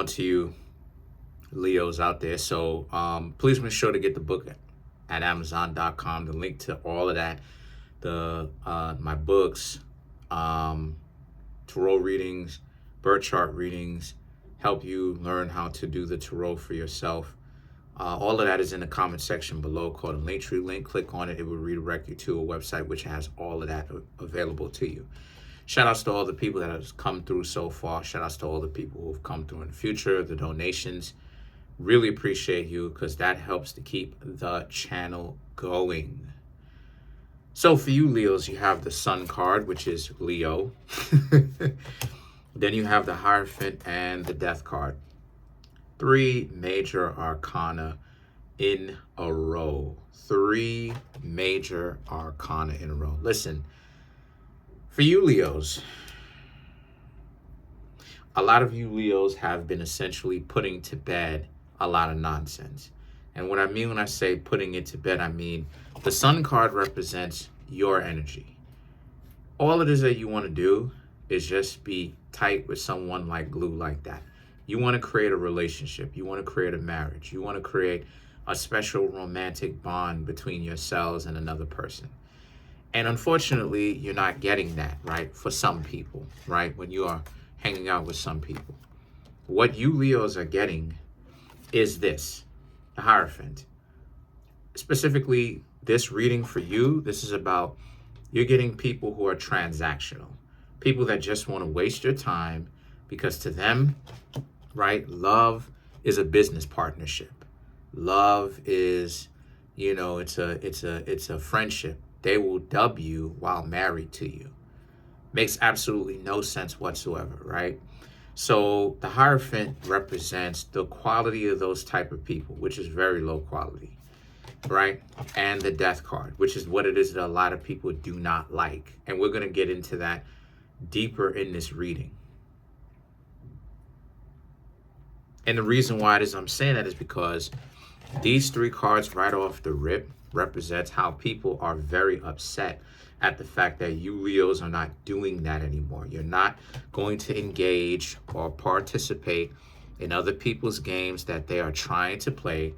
on to you Leos out there. So please make sure to get the book at Amazon.com. The link to all of that, my books, tarot readings, birth chart readings, help you learn how to do the tarot for yourself. All of that is in the comment section below called a Linktree link. Click on it. It will redirect you to a website which has all of that available to you. Shout outs to all the people that have come through so far. Shout outs to all the people who have come through in the future, the donations. Really appreciate you because that helps to keep the channel going. So for you Leos, you have the Sun card, which is Leo. Then you have the Hierophant and the Death card. 3 major arcana in a row. 3 major arcana in a row. Listen, for you Leos, a lot of you Leos have been essentially putting to bed a lot of nonsense. And what I mean when I say putting it to bed, I mean the Sun card represents your energy. All it is that you want to do is just be tight with someone like glue like that. You want to create a relationship. You want to create a marriage. You want to create a special romantic bond between yourselves and another person. And unfortunately, you're not getting that, right? For some people, right? When you are hanging out with some people. What you Leos are getting is this, the Hierophant. Specifically, this reading for you, this is about, you're getting people who are transactional. People that just want to waste your time because to them, right, love is a business partnership. Love is, you know, it's a friendship. They will dub you while married to you. Makes absolutely no sense whatsoever, right? So the Hierophant represents the quality of those type of people, which is very low quality, right? And the Death card, which is what it is that a lot of people do not like. And we're going to get into that deeper in this reading. And the reason why it is I'm saying that is because these 3 cards right off the rip represents how people are very upset at the fact that you Leos are not doing that anymore. You're not going to engage or participate in other people's games that they are trying to play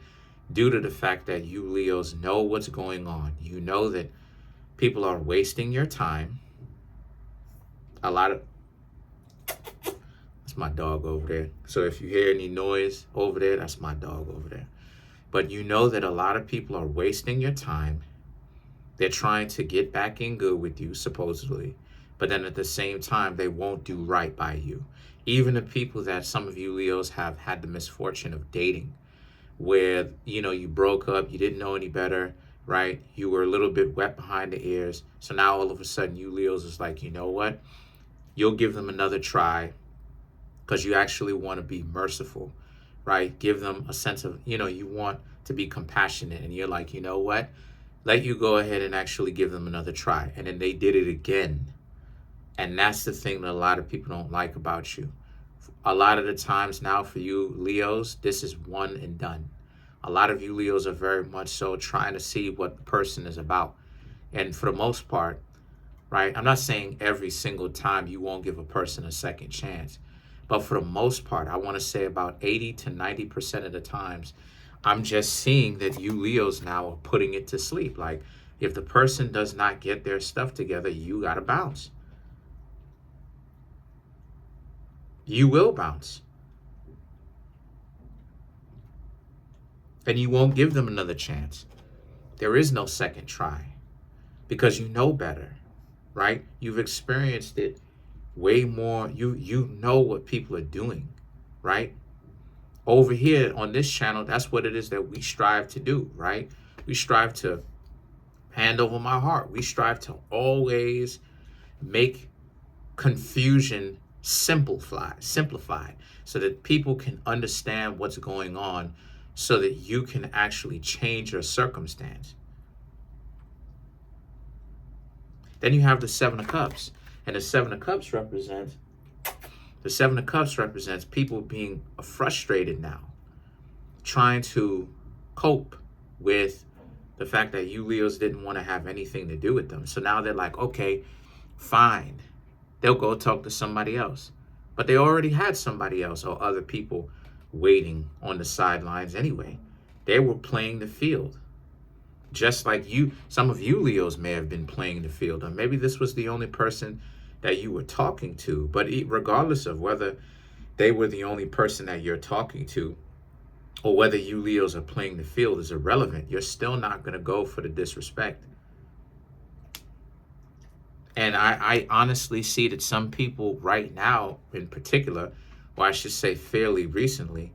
due to the fact that you Leos know what's going on. You know that people are wasting your time. That's my dog over there. So if you hear any noise over there, that's my dog over there. But you know that a lot of people are wasting your time. They're trying to get back in good with you, supposedly. But then at the same time, they won't do right by you. Even the people that some of you Leos have had the misfortune of dating, where, you know, you broke up, you didn't know any better, right? You were a little bit wet behind the ears. So now all of a sudden you Leos is like, you know what? You'll give them another try because you actually want to be merciful, right? Give them a sense of, you know, you want to be compassionate. And you're like, you know what? Let you go ahead and actually give them another try. And then they did it again. And that's the thing that a lot of people don't like about you. A lot of the times now for you Leos, this is one and done. A lot of you Leos are very much so trying to see what the person is about. And for the most part, right, I'm not saying every single time you won't give a person a second chance. But for the most part, I want to say about 80 to 90% of the times, I'm just seeing that you Leos now are putting it to sleep. Like, if the person does not get their stuff together, you got to bounce. You will bounce. And you won't give them another chance. There is no second try because you know better, right? You've experienced it way more. You know what people are doing, right? Over here on this channel, that's what it is that we strive to do, right? We strive to hand over my heart. We strive to always make confusion simplified so that people can understand what's going on so that you can actually change your circumstance. Then you have the 7 of Cups. And the 7 of Cups represents people being frustrated now, trying to cope with the fact that you Leos didn't want to have anything to do with them. So now they're like, okay, fine. They'll go talk to somebody else. But they already had somebody else or other people waiting on the sidelines anyway. They were playing the field. Just like you, some of you Leos may have been playing the field, or maybe this was the only person that you were talking to. But regardless of whether they were the only person that you're talking to, or whether you Leos are playing the field is irrelevant. You're still not going to go for the disrespect. And I honestly see that some people right now in particular, or I should say fairly recently,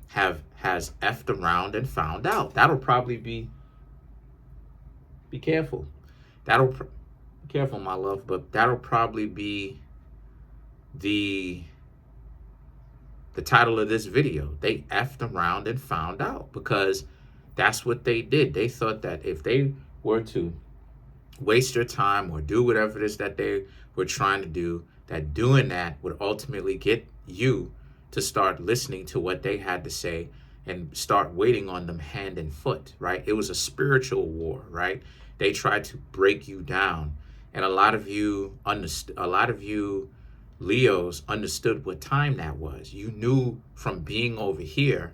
has effed around and found out. That'll probably be careful. Be careful, my love, but that'll probably be the title of this video. They effed around and found out, because that's what they did. They thought that if they were to waste their time or do whatever it is that they were trying to do, that doing that would ultimately get you to start listening to what they had to say and start waiting on them hand and foot, right? It was a spiritual war, right? They tried to break you down. And a lot of you Leos understood what time that was. You knew from being over here,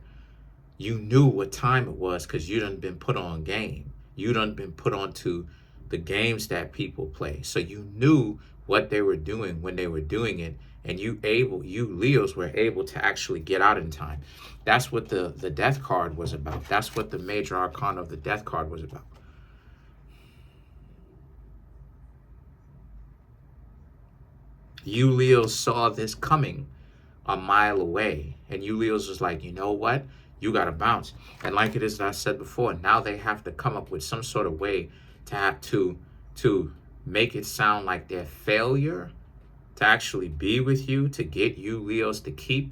you knew what time it was, because you done been put on game. You done been put onto the games that people play. So you knew what they were doing when they were doing it, and you Leos were able to actually get out in time. That's what the death card was about. That's what the major arcana of the death card was about. You Leos saw this coming a mile away, and you Leos was like, you know what? You got to bounce. And like it is that I said before, now they have to come up with some sort of way to have to make it sound like their failure to actually be with you, to get you Leos to keep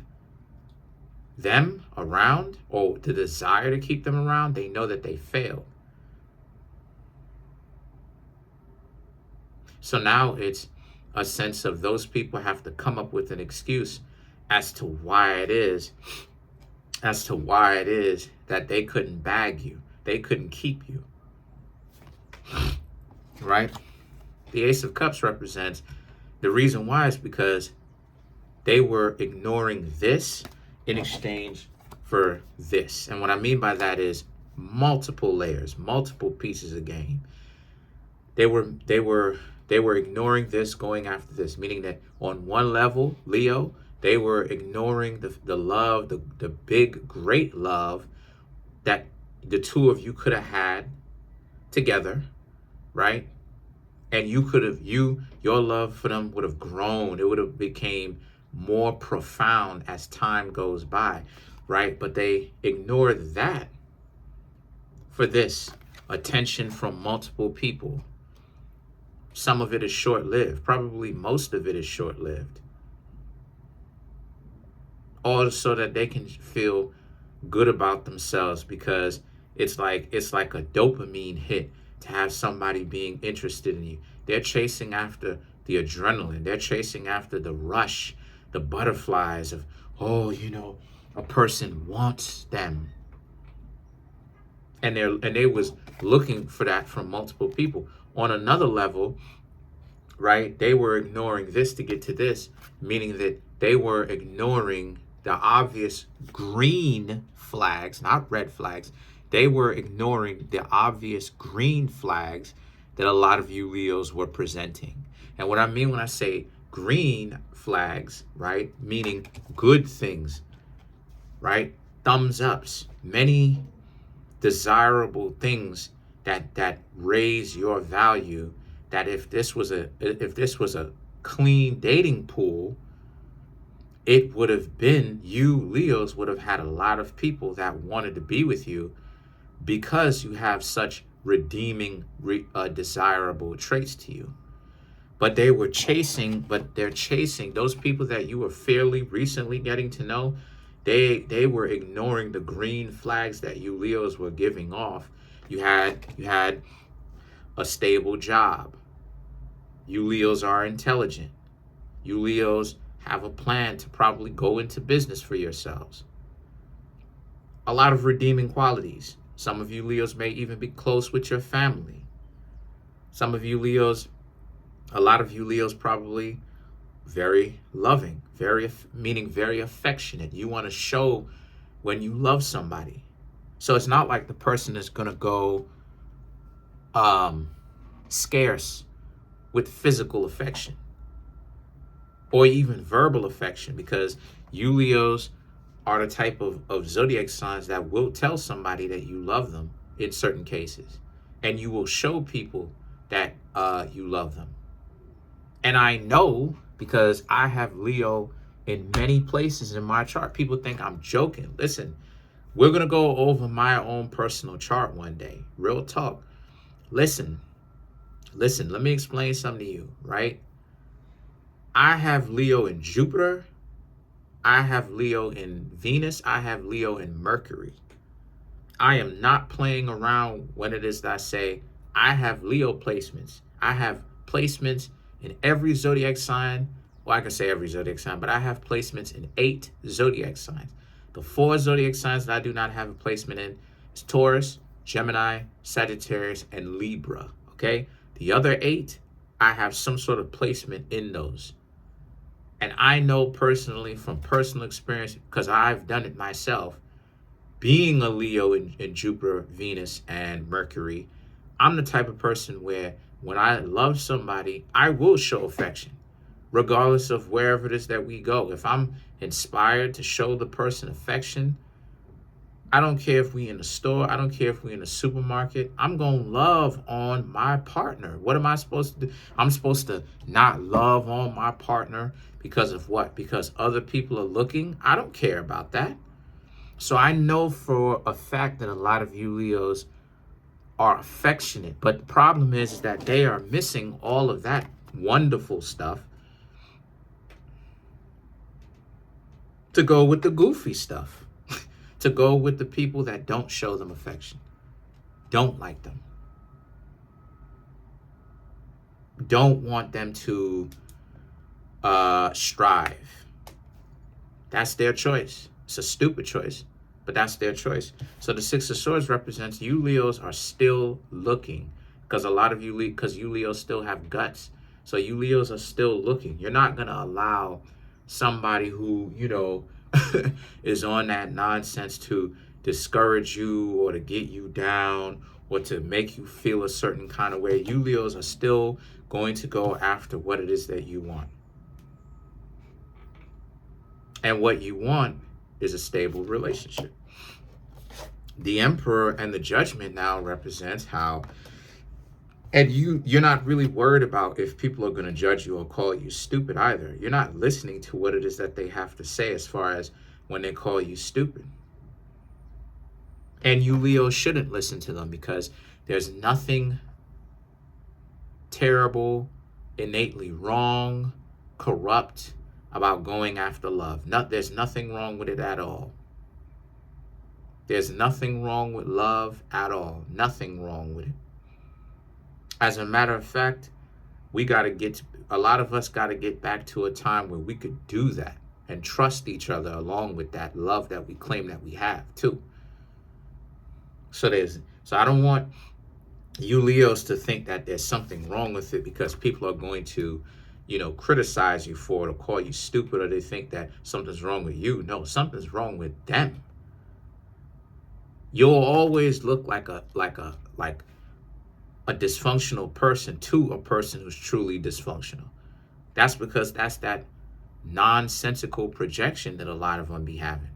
them around, or the desire to keep them around. They know that they failed. So now it's a sense of those people have to come up with an excuse as to why it is that they couldn't bag you. They couldn't keep you. Right? The Ace of Cups represents the reason why is because they were ignoring this in exchange for this. And what I mean by that is multiple layers, multiple pieces of game. They were ignoring this, going after this, meaning that on one level, Leo, they were ignoring the love, the big, great love that the two of you could have had together, right? And your love for them would have grown. It would have became more profound as time goes by, right? But they ignored that for this attention from multiple people. Some of it is short-lived. Probably most of it is short-lived. All so that they can feel good about themselves, because it's like a dopamine hit to have somebody being interested in you. They're chasing after the adrenaline. They're chasing after the rush, the butterflies of, a person wants them. And they was looking for that from multiple people. On another level, right, they were ignoring this to get to this, meaning that they were ignoring the obvious green flags, not red flags. They were ignoring the obvious green flags that a lot of you Leos were presenting. And what I mean when I say green flags, right, meaning good things, right, thumbs ups, many desirable things that raise your value, that if this was a clean dating pool, it would have been, you Leos would have had a lot of people that wanted to be with you, because you have such redeeming, desirable traits to you. But they're chasing those people that you were fairly recently getting to know. They were ignoring the green flags that you Leos were giving off. You had a stable job. You Leos are intelligent. You Leos have a plan to probably go into business for yourselves. A lot of redeeming qualities. Some of you Leos may even be close with your family. A lot of you Leos probably very loving, meaning very affectionate. You want to show when you love somebody. So it's not like the person is going to go scarce with physical affection or even verbal affection, because you Leos are the type of zodiac signs that will tell somebody that you love them in certain cases. And you will show people that you love them. And I know, because I have Leo in many places in my chart. People think I'm joking. Listen, we're going to go over my own personal chart one day. Real talk. Listen, let me explain something to you, right? I have Leo in Jupiter. I have Leo in Venus. I have Leo in Mercury. I am not playing around when it is that I say I have Leo placements. I have placements in every zodiac sign. Well, I can say every zodiac sign, but I have placements in 8 zodiac signs. The 4 zodiac signs that I do not have a placement in is Taurus, Gemini, Sagittarius, and Libra, okay? The other 8, I have some sort of placement in those. And I know personally from personal experience, because I've done it myself, being a Leo in Jupiter, Venus, and Mercury, I'm the type of person where when I love somebody, I will show affection, regardless of wherever it is that we go. If I'm inspired to show the person affection, I don't care if we in the store, I don't care if we in the supermarket, I'm going to love on my partner. What am I supposed to do? I'm supposed to not love on my partner because of what? Because other people are looking? I don't care about that. So I know for a fact that a lot of you Leos are affectionate, but the problem is that they are missing all of that wonderful stuff to go with the goofy stuff, to go with the people that don't show them affection, don't like them, don't want them to strive. That's their choice. It's a stupid choice, but that's their choice. So the 6 of Swords represents you Leos are still looking, because a lot of you, because you Leos still have guts. So you Leos are still looking. You're not going to allow somebody who, is on that nonsense to discourage you or to get you down or to make you feel a certain kind of way. You Leos are still going to go after what it is that you want. And what you want is a stable relationship. The Emperor and the Judgment now represents how, and you're not really worried about if people are going to judge you or call you stupid either. You're not listening to what it is that they have to say as far as when they call you stupid. And you Leo shouldn't listen to them, because there's nothing terrible, innately wrong, corrupt about going after love. There's nothing wrong with it at all. There's nothing wrong with love at all. Nothing wrong with it. As a matter of fact, a lot of us got to get back to a time where we could do that and trust each other along with that love that we claim that we have too. So I don't want you Leos to think that there's something wrong with it because people are going to, criticize you for it or call you stupid, or they think that something's wrong with you. No, something's wrong with them. You'll always look like a dysfunctional person to a person who's truly dysfunctional. That's because that's that nonsensical projection that a lot of them be having.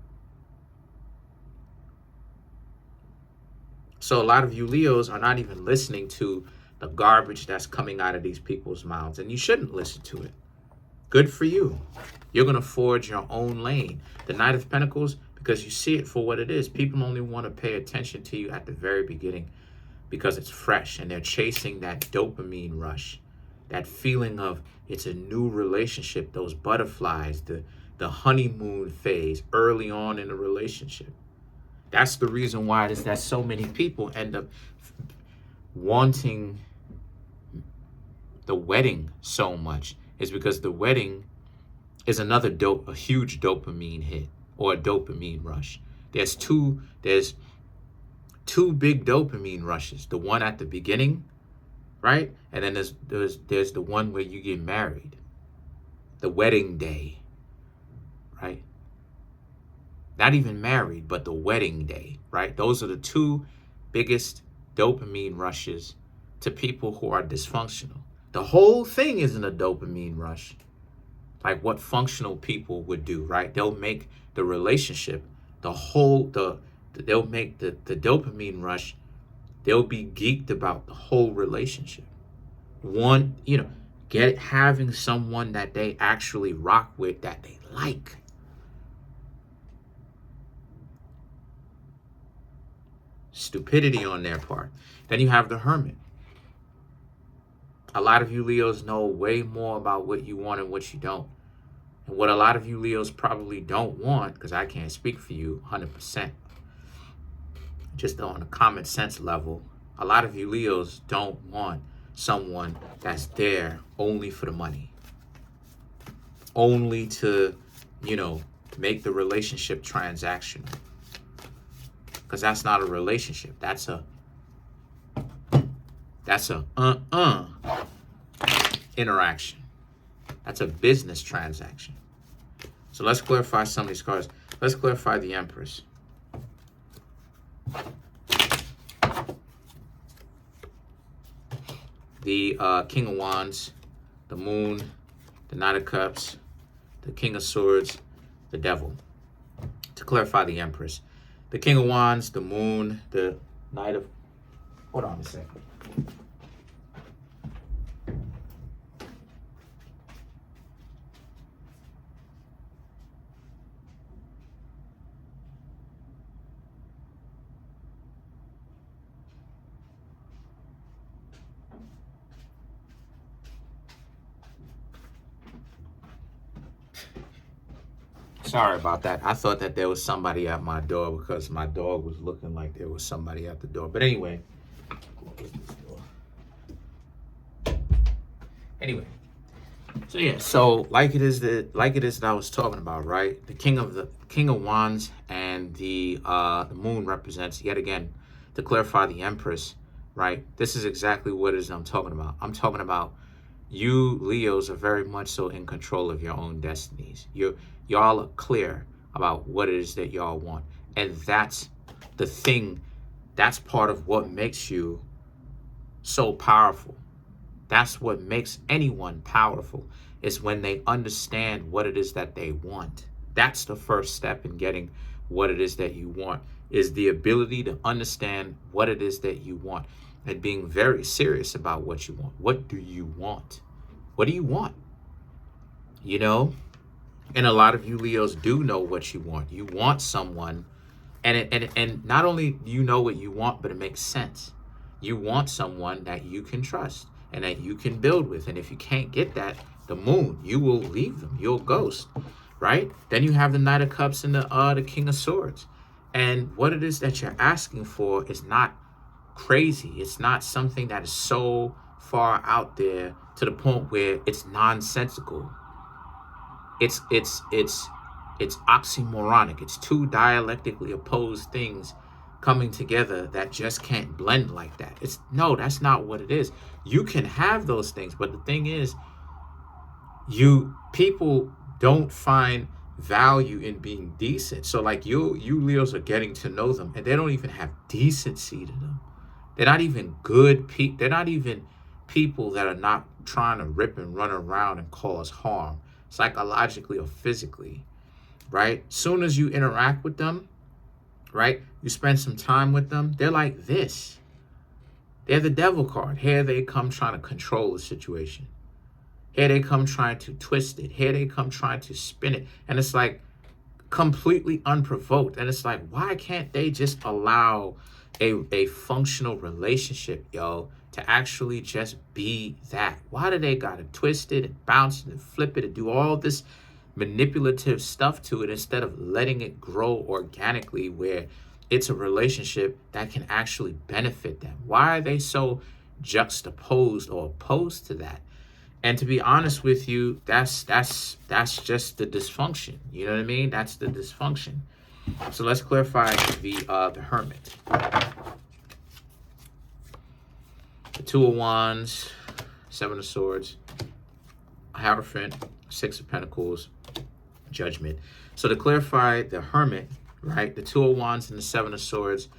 So a lot of you Leos are not even listening to the garbage that's coming out of these people's mouths, and you shouldn't listen to it. Good for you. You're going to forge your own lane. The Knight of Pentacles, because you see it for what it is. People only want to pay attention to you at the very beginning because it's fresh, and they're chasing that dopamine rush, that feeling of it's a new relationship, those butterflies, the honeymoon phase early on in a relationship. That's the reason why it is that so many people end up wanting the wedding so much, is because the wedding is a huge dopamine hit or a dopamine rush. There's two big dopamine rushes. The one at the beginning, right? And then there's the one where you get married. the wedding day, right? Not even married, but the wedding day, right? Those are the two biggest dopamine rushes to people who are dysfunctional. The whole thing isn't a dopamine rush, like what functional people would do, right? They'll make the relationship, they'll make the dopamine rush, they'll be geeked about the whole relationship. Having someone that they actually rock with, that they like. Stupidity on their part. Then you have the hermit. A lot of you Leos know way more about what you want and what you don't. And what a lot of you Leos probably don't want, because I can't speak for you 100%, just on a common sense level, a lot of you Leos don't want someone that's there only for the money. Only to, make the relationship transactional. Because that's not a relationship. That's a interaction. That's a business transaction. So let's clarify some of these cards. Let's clarify the Empress. The King of Wands, the Moon, the Knight of Cups, the King of Swords, the Devil. To clarify the Empress. The King of Wands, the Moon, the Knight of... Hold on a second. Sorry about that. I thought that there was somebody at my door because my dog was looking like there was somebody at the door. But anyway. So yeah, so like it is that I was talking about, right? The King of Wands and the Moon represents, yet again, to clarify, the Empress, right? This is exactly what it is I'm talking about. I'm talking about you Leos are very much so in control of your own destinies. Y'all are clear about what it is that y'all want. And that's the thing, that's part of what makes you so powerful. That's what makes anyone powerful, is when they understand what it is that they want. That's the first step in getting what it is that you want, is the ability to understand what it is that you want and being very serious about what you want. What do you want? What do you want? And a lot of you Leos do know what you want. You want someone, and not only do you know what you want, but it makes sense. You want someone that you can trust and that you can build with. And if you can't get that, the Moon, you will leave them. You'll ghost, right? Then you have the Knight of Cups and the King of Swords. And what it is that you're asking for is not crazy. It's not something that is so far out there to the point where it's nonsensical. It's oxymoronic. It's two dialectically opposed things coming together that just can't blend like that. No, that's not what it is. You can have those things, but the thing is, people don't find value in being decent. So like you Leos are getting to know them, and they don't even have decency to them. They're not even good people. They're not even people that are not trying to rip and run around and cause harm, psychologically or physically, right? Soon as you interact with them, right, you spend some time with them, they're like this. They're the Devil card. Here they come trying to control the situation. Here they come trying to twist it. Here they come trying to spin it. And it's like completely unprovoked. And it's like, why can't they just allow a functional relationship, to actually just be that? Why do they gotta twist it and bounce it and flip it and do all this manipulative stuff to it instead of letting it grow organically, where it's a relationship that can actually benefit them? Why are they so juxtaposed or opposed to that? And to be honest with you, that's just the dysfunction. You know what I mean? That's the dysfunction. So let's clarify the Hermit. The Two of Wands, Seven of Swords, Hierophant, Six of Pentacles, Judgment. So to clarify, the Hermit, right? The Two of Wands and the Seven of Swords,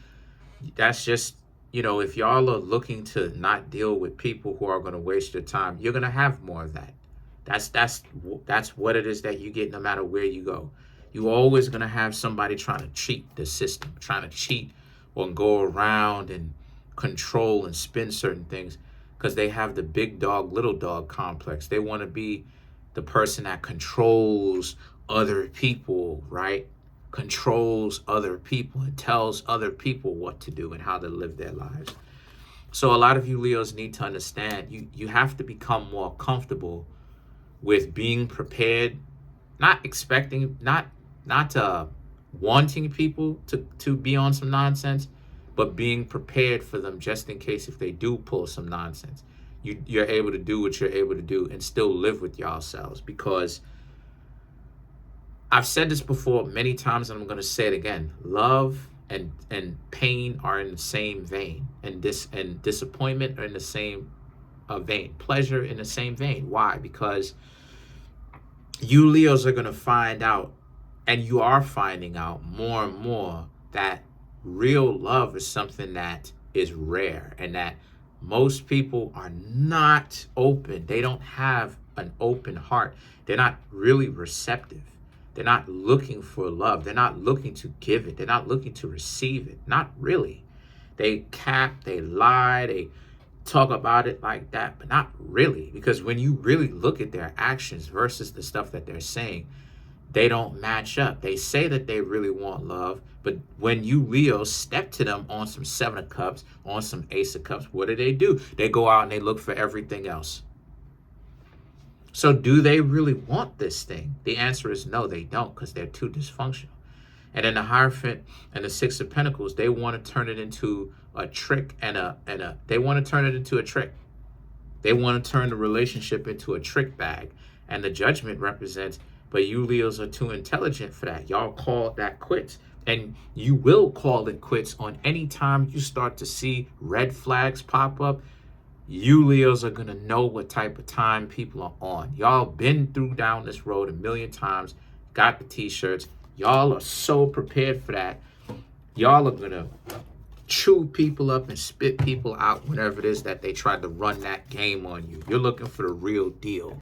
that's just, if y'all are looking to not deal with people who are going to waste your time, you're going to have more of that. That's what it is that you get no matter where you go. You're always going to have somebody trying to cheat the system, trying to cheat or go around and control and spin certain things because they have the big dog, little dog complex. They want to be the person that controls other people, right? Controls other people and tells other people what to do and how to live their lives. So a lot of you Leos need to understand you have to become more comfortable with being prepared, not expecting, not wanting people to be on some nonsense, but being prepared for them just in case if they do pull some nonsense. You're able to do what you're able to do and still live with yourselves, because I've said this before many times and I'm going to say it again. Love and pain are in the same vein, and disappointment are in the same vein. Pleasure in the same vein. Why? Because you Leos are going to find out, and you are finding out more and more, that real love is something that is rare and that most people are not open. They don't have an open heart. They're not really receptive. They're not looking for love. They're not looking to give it. They're not looking to receive it. Not really. They cap, they lie, they talk about it like that, but not really. Because when you really look at their actions versus the stuff that they're saying, they don't match up. They say that they really want love, but when you Leos step to them on some Seven of Cups, on some Ace of Cups, what do? They go out and they look for everything else. So do they really want this thing? The answer is no, they don't, because they're too dysfunctional. And then the Hierophant and the Six of Pentacles, they want to turn it into a trick they want to turn it into a trick. They want to turn the relationship into a trick bag. And the Judgment represents, but you Leos are too intelligent for that. Y'all call that quits. And you will call it quits on any time you start to see red flags pop up. You Leos are going to know what type of time people are on. Y'all been down this road a million times, got the t-shirts. Y'all are so prepared for that. Y'all are going to chew people up and spit people out whenever it is that they try to run that game on you. You're looking for the real deal.